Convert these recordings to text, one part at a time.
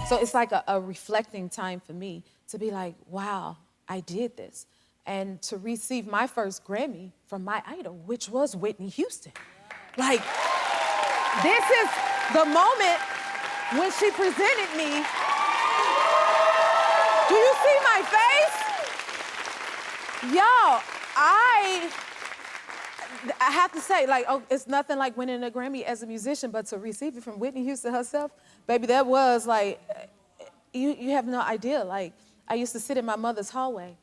So it's like a reflecting time for me to be like, wow, I did this. And to receive my first Grammy from my idol, which was Whitney Houston. Like, this is the moment when she presented me. Do you see my face? Yo, I have to say, like, oh, it's nothing like winning a Grammy as a musician, but to receive it from Whitney Houston herself, baby, that was like, you have no idea. Like, I used to sit in my mother's hallway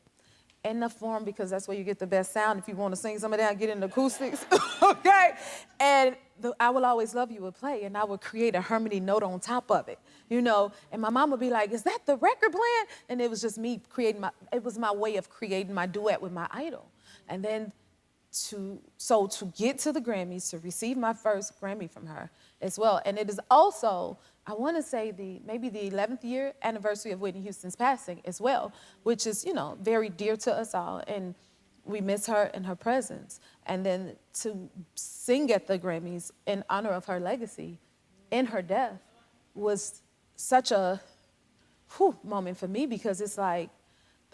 in the Forum because that's where you get the best sound. If you want to sing some of that, get in the acoustics, okay? And I Will Always Love You would play, and I would create a harmony note on top of it, you know? And my mom would be like, is that the record playing? And it was just me creating it was my way of creating my duet with my idol. And then to get to the Grammys, to receive my first Grammy from her as well. And it is also, I want to say maybe the 11th year anniversary of Whitney Houston's passing as well, which is, you know, very dear to us all. And we miss her and her presence. And then to sing at the Grammys in honor of her legacy in her death was such a moment for me, because it's like,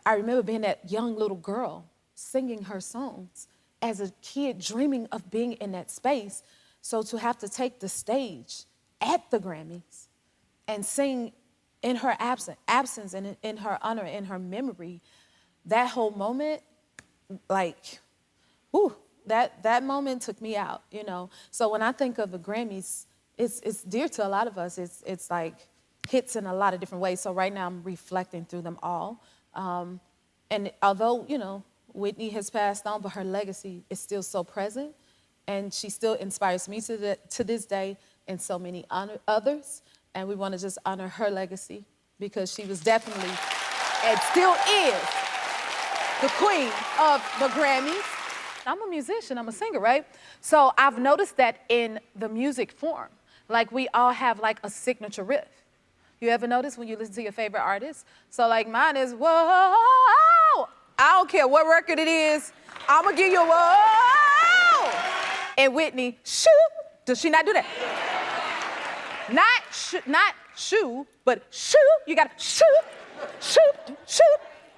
I remember being that young little girl singing her songs as a kid, dreaming of being in that space. So to have to take the stage at the Grammys and sing in her absence and in her honor, in her memory, that whole moment, like, that moment took me out, you know? So when I think of the Grammys, it's dear to a lot of us. It's like hits in a lot of different ways. So right now I'm reflecting through them all. And although, you know, Whitney has passed on, but her legacy is still so present, and she still inspires me to this day and so many others. And we want to just honor her legacy, because she was definitely, and still is, the queen of the Grammys. I'm a musician, I'm a singer, right? So I've noticed that in the music form, like we all have like a signature riff. You ever notice when you listen to your favorite artist? So like mine is, whoa, I don't care what record it is, I'm gonna give you a whoa. And Whitney, shoo, does she not do that? Not shoo, but shoo, you gotta shoot, shoot, shoot.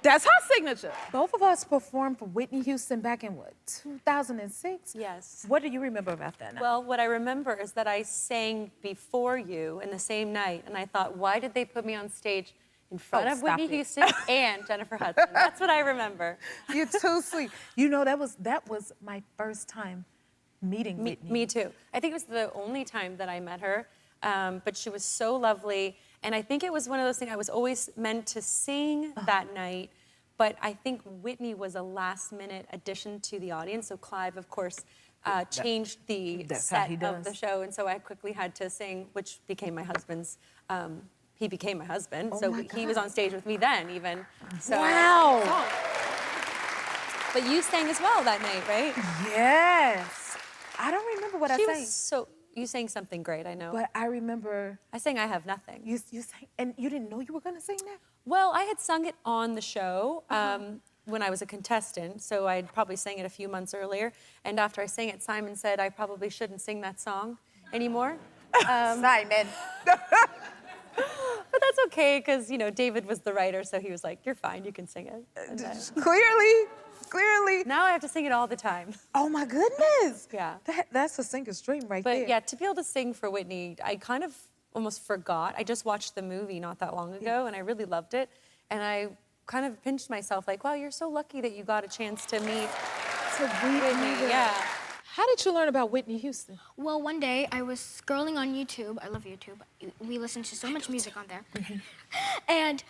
That's her signature. Both of us performed for Whitney Houston back in what, 2006? Yes. What do you remember about that night? Well, what I remember is that I sang before you in the same night, and I thought, why did they put me on stage in front of Whitney Houston and Jennifer Hudson? That's what I remember. You're too sweet. You know, that was my first time meeting Whitney. Me too. I think it was the only time that I met her, but she was so lovely. And I think it was one of those things, I was always meant to sing that night, but I think Whitney was a last-minute addition to the audience. So Clive, of course, changed the set of the show, and so I quickly had to sing, which became my husband's, he became my husband, so he was on stage with me then, even. So, wow. But you sang as well that night, right? Yes. I don't remember what I sang. You sang something great, I know. But I remember... I sang I Have Nothing. You sang, and you didn't know you were gonna sing that? Well, I had sung it on the show when I was a contestant, so I'd probably sang it a few months earlier. And after I sang it, Simon said I probably shouldn't sing that song anymore. Simon. But that's okay, because, you know, David was the writer, so he was like, you're fine, you can sing it. And then, Clearly. now I have to sing it all the time. Oh my goodness. Yeah. That's a singer's dream right there. But yeah, to be able to sing for Whitney, I kind of almost forgot. I just watched the movie not that long ago, and I really loved it. And I kind of pinched myself like, wow, you're so lucky that you got a chance to meet Whitney. Yeah. How did you learn about Whitney Houston? Well, one day I was scrolling on YouTube. I love YouTube. We listen to so much music on there. And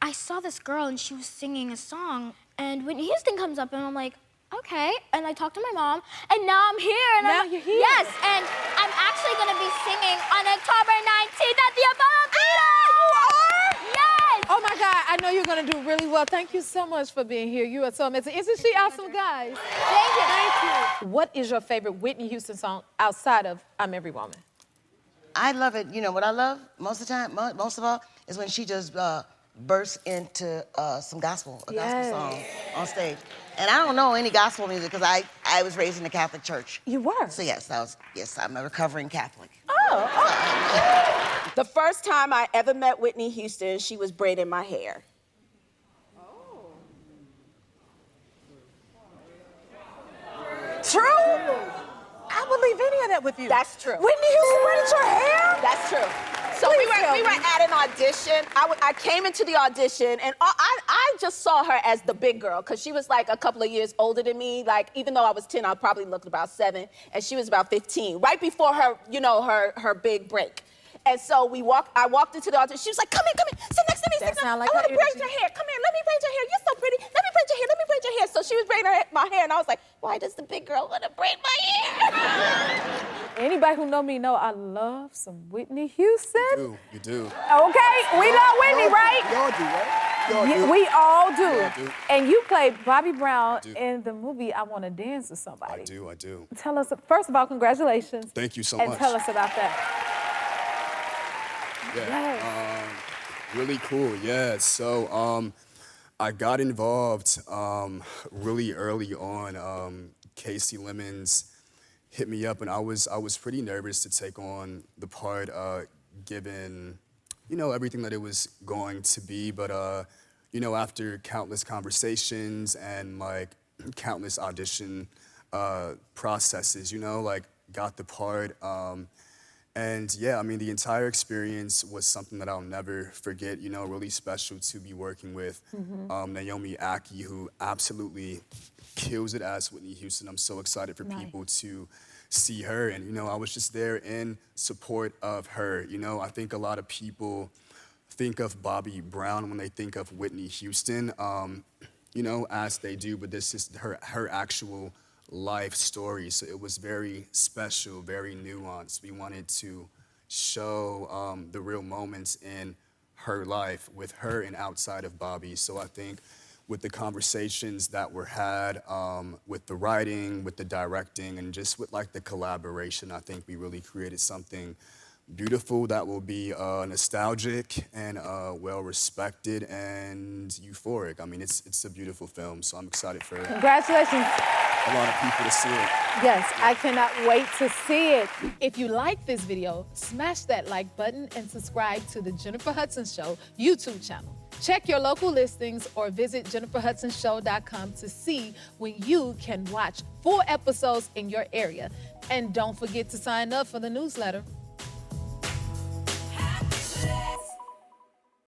I saw this girl, and she was singing a song, and Whitney Houston comes up, and I'm like, okay. And I talked to my mom, and now I'm here. And now you're here. Yes, and I'm actually going to be singing on October 19th at the Apollo Theater. You are? Yes. Oh my God, I know you're going to do really well. Thank you so much for being here. You are so amazing. Isn't she awesome, guys? Thank you. Thank you. What is your favorite Whitney Houston song outside of I'm Every Woman? I love it. You know what I love most of the time, most of all, is when she just bursts into some gospel, a gospel song on stage. And I don't know any gospel music because I was raised in the Catholic Church. You were? So yes, I'm a recovering Catholic. Oh. The first time I ever met Whitney Houston, she was braiding my hair. True? I believe any of that with you. That's true. Whitney Houston braided your hair? That's true. So Please we tell were me. at an audition. I came into the audition, and I just saw her as the big girl, because she was like a couple of years older than me. Like, even though I was 10, I probably looked about 7, and she was about 15, right before her, you know, her big break. And so I walked into the audition. She was like, come in, sit next to me. That sit sound down. like I want to her braid energy. your hair. Come here, let me braid your hair. You're so pretty. Let me braid your hair, let me braid your hair. So she was braiding my hair, and I was like, why does the big girl want to braid my hair? Anybody who know me know I love some Whitney Houston. You do. Okay, we love Whitney, right? We all do, right? Yeah, we all do. We all do. And you played Bobby Brown do. in the movie I Want to Dance with Somebody. I do. Tell us, first of all, congratulations. Thank you so and much. tell us about that. Yeah, really cool, yeah. So I got involved really early on. Casey Lemons hit me up, and I was pretty nervous to take on the part, given, you know, everything that it was going to be. But you know, after countless conversations and like countless audition processes, you know, like got the part. And yeah, I mean, the entire experience was something that I'll never forget, you know, really special to be working with Naomi Aki, who absolutely kills it as Whitney Houston. I'm so excited for people to see her. And, you know, I was just there in support of her. You know, I think a lot of people think of Bobby Brown when they think of Whitney Houston, you know, as they do, but this is her actual life story. So it was very special, very nuanced. We wanted to show the real moments in her life with her and outside of Bobby. So I think with the conversations that were had, with the writing, with the directing, and just with like the collaboration, I think we really created something beautiful that will be nostalgic and well-respected and euphoric. I mean, it's a beautiful film, so I'm excited for Congratulations. a lot of people to see it. Yes, I cannot wait to see it. If you like this video, smash that like button and subscribe to the Jennifer Hudson Show YouTube channel. Check your local listings or visit jenniferhudsonshow.com to see when you can watch full episodes in your area. And don't forget to sign up for the newsletter.